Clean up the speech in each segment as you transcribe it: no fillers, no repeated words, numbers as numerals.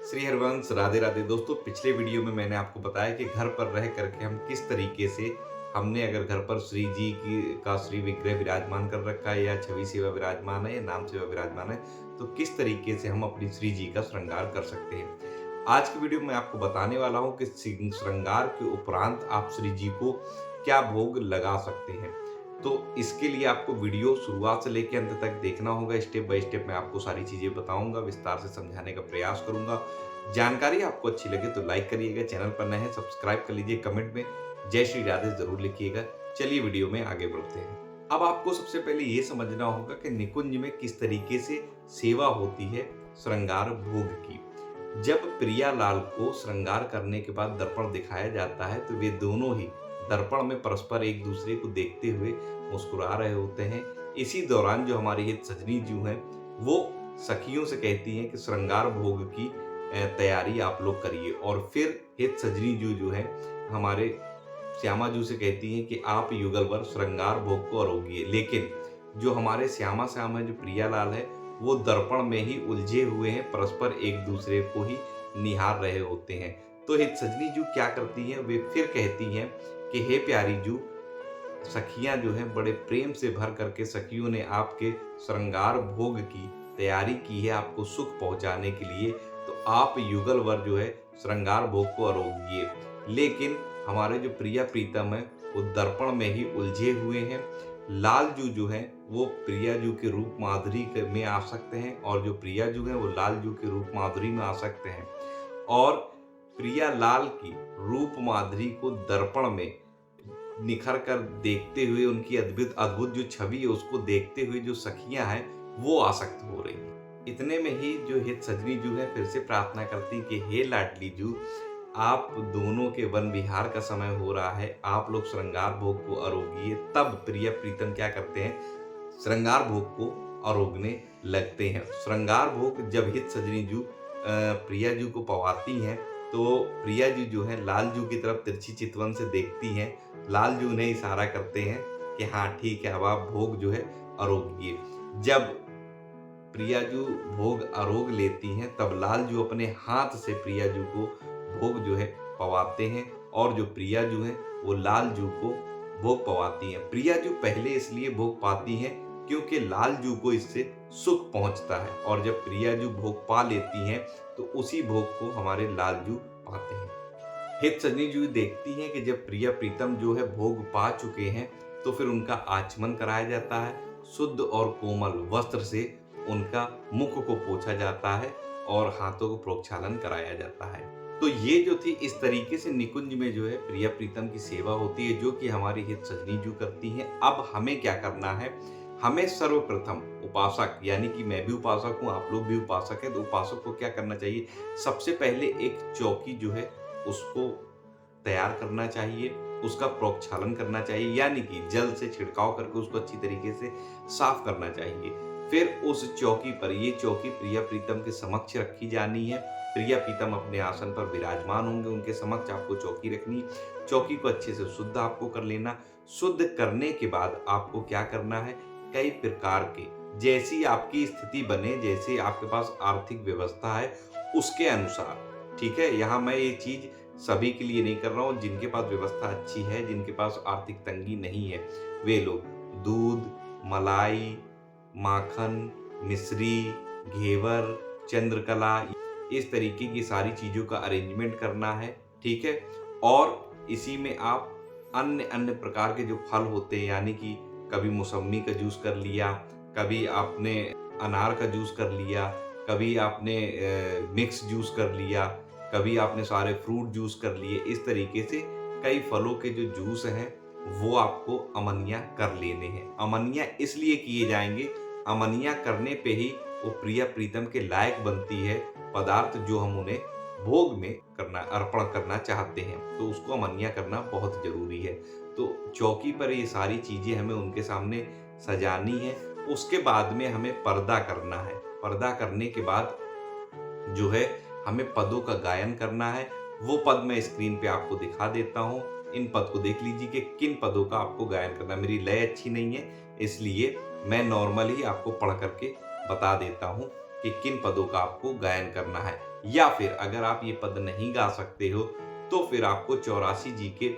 श्री हरिवंश राधे राधे। दोस्तों, पिछले वीडियो में मैंने आपको बताया कि घर पर रह करके हम किस तरीके से हमने अगर घर पर श्री जी की का श्री विग्रह विराजमान कर रखा है या छवि सेवा विराजमान है या नाम सेवा विराजमान है, तो किस तरीके से हम अपनी श्री जी का श्रृंगार कर सकते हैं। आज की वीडियो में आपको बताने वाला हूँ कि श्रृंगार के उपरांत आप श्री जी को क्या भोग लगा सकते हैं। तो इसके लिए आपको वीडियो शुरुआत से लेकर अंत तक देखना होगा। स्टेप बाय स्टेप मैं आपको सारी चीजें बताऊंगा, विस्तार से समझाने का प्रयास करूंगा। जानकारी आपको अच्छी लगे तो लाइक करिएगा, चैनल पर नए हैं सब्सक्राइब कर लीजिए, कमेंट में जय श्री राधे जरूर लिखिएगा। चलिए वीडियो में आगे बढ़ते हैं। अब आपको सबसे पहले ये समझना होगा कि निकुंज में किस तरीके से सेवा होती है श्रृंगार भोग की। जब प्रियालाल को श्रृंगार करने के बाद दर्पण दिखाया जाता है तो वे दोनों ही दर्पण में परस्पर एक दूसरे को देखते हुए मुस्कुरा रहे होते हैं। इसी दौरान जो हमारी हित सजनी जू हैं वो सखियों से कहती हैं कि श्रृंगार भोग की तैयारी आप लोग करिए, और फिर हित सजनी जू जो है हमारे श्यामा जू से कहती हैं कि आप युगलवर श्रृंगार भोग को आरोगिए। लेकिन जो हमारे श्यामा श्याम है, जो प्रियालाल है, वो दर्पण में ही उलझे हुए हैं, परस्पर एक दूसरे को ही निहार रहे होते हैं। तो हित सजनी जू क्या करती हैं, वे फिर कहती हैं कि हे प्यारी जू, सखियां जो हैं बड़े प्रेम से भर करके सखियों ने आपके श्रृंगार भोग की तैयारी की है आपको सुख पहुंचाने के लिए, तो आप युगल वर जो है श्रृंगार भोग को आरोगिए। लेकिन हमारे जो प्रिया प्रीतम है वो दर्पण में ही उलझे हुए हैं। लालजू जो है वो प्रियाजू के रूप माधुरी में आ सकते हैं, और जो प्रियाजू है वो लालजू के रूप माधुरी में आ सकते हैं। और प्रियालाल की रूप माधुरी को दर्पण में निखर कर देखते हुए, उनकी अद्भुत अद्भुत जो छवि है उसको देखते हुए जो सखियां हैं वो आसक्त हो रही हैं। इतने में ही जो हित सजनी जू है फिर से प्रार्थना करती कि हे लाडली जू, आप दोनों के वन विहार का समय हो रहा है, आप लोग श्रृंगार भोग को आरोगिए। तब प्रिया प्रीतम क्या करते हैं, श्रृंगार भोग को आरोगने लगते हैं। श्रृंगार भोग जब हित सजनी जू प्रिया जू को पवाती हैं तो प्रिया जी जो है लालजू की तरफ तिरछी चितवन से देखती हैं। लालजू उन्हें इशारा करते हैं कि हाँ ठीक है, अब आप भोग जो है आरोगिए। जब प्रियाजू भोग आरोग लेती हैं तब लालजू अपने हाथ से प्रियाजू को भोग जो है पवाते हैं, और जो प्रियाजू हैं वो लालजू को भोग पवाती हैं। प्रियाजू पहले इसलिए भोग पाती हैं क्योंकि लालजू को इससे सुख पहुंचता है, और जब प्रियाजू भोग पा लेती हैं तो उसी भोग को हमारे लालजू पाते हैं। हित सजनी जू देखती हैं कि जब प्रिया प्रीतम जो है भोग पा चुके हैं तो फिर उनका आचमन कराया जाता है, शुद्ध और कोमल वस्त्र से उनका मुख को पोंछा जाता है और हाथों को प्रोक्षालन कराया जाता है। तो ये जो थी इस तरीके से निकुंज में जो है प्रिया प्रीतम की सेवा होती है, जो कि हमारी हित सजनी जू करती हैं। अब हमें क्या करना है, हमें सर्वप्रथम उपासक, यानी कि मैं भी उपासक हूँ, आप लोग भी उपासक हैं, तो उपासक को क्या करना चाहिए, सबसे पहले एक चौकी जो है उसको तैयार करना चाहिए, उसका प्रोक्षालन करना चाहिए, यानी कि जल से छिड़काव करके उसको अच्छी तरीके से साफ करना चाहिए। फिर उस चौकी पर, ये चौकी प्रिया प्रीतम के समक्ष रखी जानी है। प्रिया प्रीतम अपने आसन पर विराजमान होंगे, उनके समक्ष आपको चौकी रखनी। चौकी को अच्छे से शुद्ध आपको कर लेना। शुद्ध करने के बाद आपको क्या करना है, कई प्रकार के, जैसी आपकी स्थिति बने, जैसे आपके पास आर्थिक व्यवस्था है उसके अनुसार, ठीक है। यहाँ मैं ये चीज सभी के लिए नहीं कर रहा हूँ, जिनके पास व्यवस्था अच्छी है, जिनके पास आर्थिक तंगी नहीं है, वे लोग दूध, मलाई, माखन, मिश्री, घेवर, चंद्रकला, इस तरीके की सारी चीजों का अरेंजमेंट करना है, ठीक है। और इसी में आप अन्य अन्य प्रकार के जो फल होते हैं, यानी कि कभी मौसम्मी का जूस कर लिया, कभी आपने अनार का जूस कर लिया, कभी आपने मिक्स जूस कर लिया, कभी आपने सारे फ्रूट जूस कर लिए। इस तरीके से कई फलों के जो जूस हैं वो आपको अमनिया कर लेने हैं। अमनिया इसलिए किए जाएंगे, अमनिया करने पे ही वो प्रिया प्रीतम के लायक बनती है पदार्थ जो हम उन्हें भोग में करना, अर्पण करना चाहते हैं, तो उसको अमनिया करना बहुत जरूरी है। तो चौकी पर ये सारी चीजें हमें उनके सामने सजानी है। उसके बाद में हमें पर्दा करना है। पर्दा करने के बाद जो है हमें पदों का गायन करना है। वो पद मैं स्क्रीन पे आपको दिखा देता हूँ। इन पद को देख लीजिए कि किन पदों का आपको गायन करना है। मेरी लय अच्छी नहीं है, इसलिए मैं नॉर्मल ही आपको पढ़ करके बता देता हूँ कि किन पदों का आपको गायन करना है। या फिर अगर आप ये पद नहीं गा सकते हो तो फिर आपको 84 जी के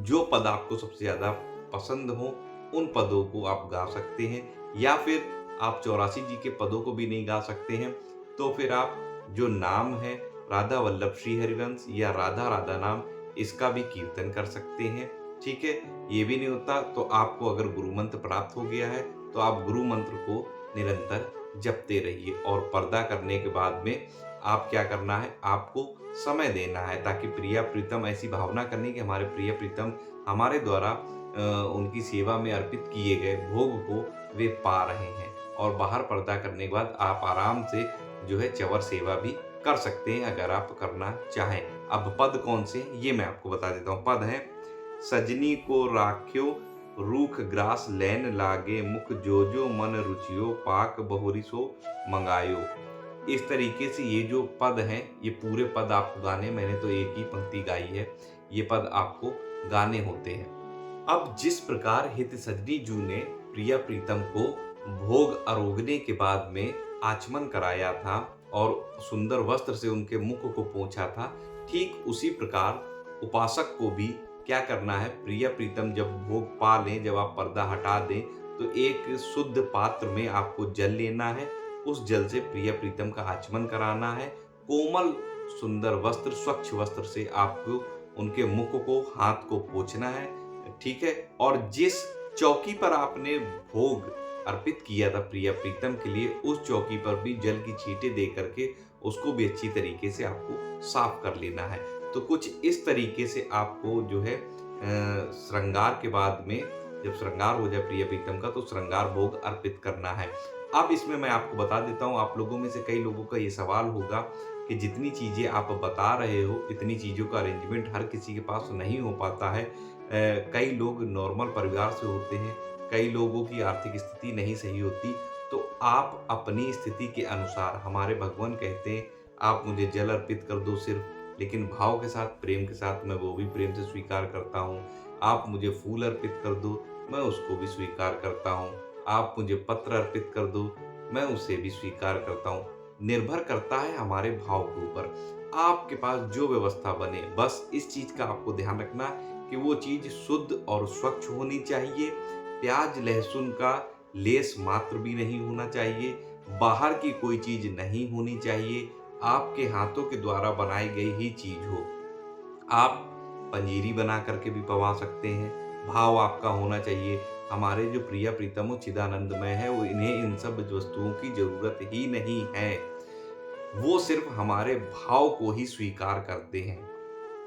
जो पद आपको सबसे ज़्यादा पसंद हो उन पदों को आप गा सकते हैं। या फिर आप 84 जी के पदों को भी नहीं गा सकते हैं तो फिर आप जो नाम है राधा वल्लभ श्री हरिवंश या राधा राधा नाम, इसका भी कीर्तन कर सकते हैं। ठीक है, ये भी नहीं होता तो आपको अगर गुरु मंत्र प्राप्त हो गया है तो आप गुरु मंत्र को निरंतर जपते रहिए। और पर्दा करने के बाद में आप क्या करना है, आपको समय देना है ताकि प्रिया प्रीतम ऐसी भावना करनी कि हमारे प्रिय प्रीतम हमारे द्वारा उनकी सेवा में अर्पित किए गए भोग को वे पा रहे हैं। और बाहर पर्दा करने के बाद आप आराम से जो है चवर सेवा भी कर सकते हैं अगर आप करना चाहें। अब पद कौन से हैं ये मैं आपको बता देता हूँ। पद है सजनी को राख्यो रूख ग्रास लैन लागे मुख जो जो मन रुचियो पाक बहुरी सो मंगायो। इस तरीके से ये जो पद हैं ये पूरे पद आपको गाने, मैंने तो एक ही पंक्ति गाई है, ये पद आपको गाने होते हैं। अब जिस प्रकार हित सजनी जू ने प्रिया प्रीतम को भोग आरोगने के बाद में आचमन कराया था और सुंदर वस्त्र से उनके मुख को पोंछा था, ठीक उसी प्रकार उपासक को भी क्या करना है, प्रिया प्रीतम जब भोग पा लें, जब आप पर्दा हटा दें तो एक शुद्ध पात्र में आपको जल लेना है, उस जल से प्रिया प्रीतम का आचमन कराना है। कोमल सुंदर वस्त्र, स्वच्छ वस्त्र से आपको उनके मुख को, हाथ को पोंछना है। ठीक है, और जिस चौकी पर आपने भोग अर्पित किया था प्रिया प्रीतम के लिए, उस चौकी पर भी जल की छींटे दे करके उसको भी अच्छी तरीके से आपको साफ कर लेना है। तो कुछ इस तरीके से आपको जो है श्रृंगार के बाद में जब श्रृंगार हो जाए प्रिया प्रीतम का तो श्रृंगार भोग अर्पित करना है। अब इसमें मैं आपको बता देता हूँ, आप लोगों में से कई लोगों का ये सवाल होगा कि जितनी चीज़ें आप बता रहे हो इतनी चीज़ों का अरेंजमेंट हर किसी के पास नहीं हो पाता है। कई लोग नॉर्मल परिवार से होते हैं, कई लोगों की आर्थिक स्थिति नहीं सही होती, तो आप अपनी स्थिति के अनुसार, हमारे भगवान कहते हैं आप मुझे जल अर्पित कर दो सिर्फ, लेकिन भाव के साथ, प्रेम के साथ, मैं वो भी प्रेम से स्वीकार करता हूँ। आप मुझे फूल अर्पित कर दो, मैं उसको भी स्वीकार करता हूँ। आप मुझे पत्र अर्पित कर दो, मैं उसे भी स्वीकार करता हूँ। निर्भर करता है हमारे भाव के ऊपर। आपके पास जो व्यवस्था बने, बस इस चीज़ का आपको ध्यान रखना कि वो चीज़ शुद्ध और स्वच्छ होनी चाहिए। प्याज लहसुन का लेस मात्र भी नहीं होना चाहिए, बाहर की कोई चीज़ नहीं होनी चाहिए, आपके हाथों के द्वारा बनाई गई ही चीज़ हो। आप पंजीरी बना करके भी पवा सकते हैं, भाव आपका होना चाहिए हमारे जो प्रिया प्रीतम हो चिदानंदमय है, वो इन्हें इन सब वस्तुओं की जरूरत ही नहीं है, वो सिर्फ हमारे भाव को ही स्वीकार करते हैं,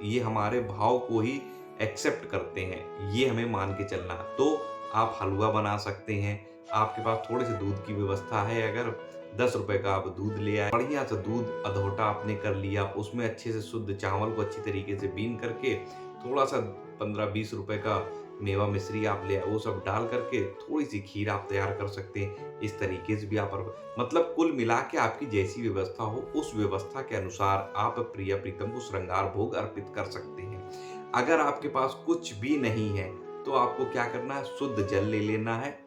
ये हमारे भाव को ही एक्सेप्ट करते हैं, ये हमें मान के चलना। तो आप हलवा बना सकते हैं, आपके पास थोड़े से दूध की व्यवस्था है, अगर 10 रुपए का आप दूध ले आए, बढ़िया सा दूध अधोटा आपने कर लिया, उसमें अच्छे से शुद्ध चावल को अच्छी तरीके से बीन करके थोड़ा सा 15-20 रुपए का मेवा मिश्री आप ले आए, वो सब डाल करके थोड़ी सी खीर आप तैयार कर सकते हैं। इस तरीके से भी आप मतलब कुल मिला के आपकी जैसी व्यवस्था हो उस व्यवस्था के अनुसार आप प्रिया प्रीतम को श्रृंगार भोग अर्पित कर सकते हैं। अगर आपके पास कुछ भी नहीं है तो आपको क्या करना है, शुद्ध जल ले लेना है,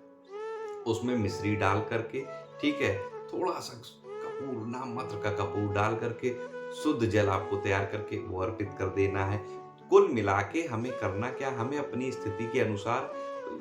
उसमें मिश्री डाल करके, ठीक है, थोड़ा सा कपूर, नाम मात्र का कपूर डाल करके शुद्ध जल आपको तैयार करके वो अर्पित कर देना है। कुल मिला के हमें करना क्या, हमें अपनी स्थिति के अनुसार,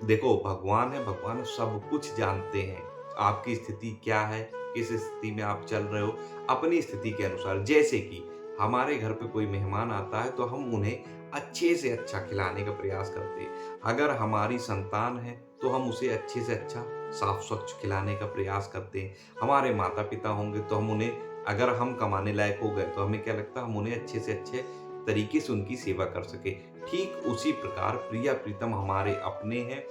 देखो भगवान है, भगवान सब कुछ जानते हैं, आपकी स्थिति क्या है, किस स्थिति में आप चल रहे हो, अपनी स्थिति के अनुसार। जैसे कि हमारे घर पे कोई मेहमान आता है तो हम उन्हें अच्छे से अच्छा खिलाने का प्रयास करते हैं। अगर हमारी संतान है तो हम उसे अच्छे से अच्छा साफ स्वच्छ खिलाने का प्रयास करते हैं। हमारे माता पिता होंगे तो हम उन्हें, अगर हम कमाने लायक हो गए तो हमें क्या लगता है, हम उन्हें अच्छे से अच्छे तरीके से उनकी सेवा कर सके। ठीक उसी प्रकार प्रिया प्रीतम हमारे अपने हैं,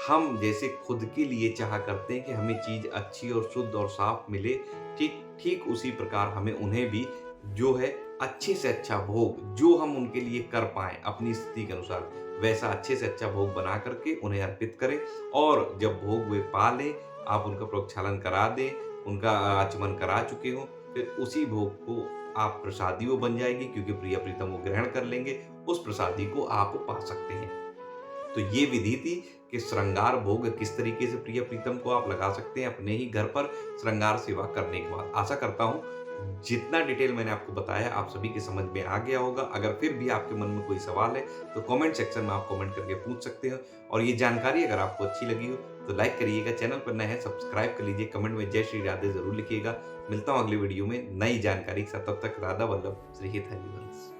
हम जैसे खुद के लिए चाह करते हैं कि हमें चीज़ अच्छी और शुद्ध और साफ मिले, ठीक ठीक उसी प्रकार हमें उन्हें भी जो है अच्छे से अच्छा भोग जो हम उनके लिए कर पाएँ अपनी स्थिति के अनुसार, वैसा अच्छे से अच्छा भोग बना करके उन्हें अर्पित करें। और जब भोग वे पा लें, आप उनका प्रोक्षालन करा दें, उनका आचमन करा चुके हों, फिर उसी भोग को आप प्रसादी वो बन जाएगी, क्योंकि प्रिया प्रीतम वो ग्रहण कर लेंगे, उस प्रसादी को आप पा सकते हैं। तो ये विधि थी कि श्रृंगार भोग किस तरीके से प्रिया प्रीतम को आप लगा सकते हैं अपने ही घर पर श्रृंगार सेवा करने के बाद। आशा करता हूँ जितना डिटेल मैंने आपको बताया आप सभी के समझ में आ गया होगा। अगर फिर भी आपके मन में कोई सवाल है तो कमेंट सेक्शन में आप कमेंट करके पूछ सकते हो। और ये जानकारी अगर आपको अच्छी लगी हो तो लाइक करिएगा, चैनल पर नए हैं सब्सक्राइब कर लीजिए, कमेंट में जय श्री राधे ज़रूर लिखिएगा। मिलता हूँ अगली वीडियो में नई जानकारी के साथ, तब तक राधा वल्लभ श्री हित हरिवंश।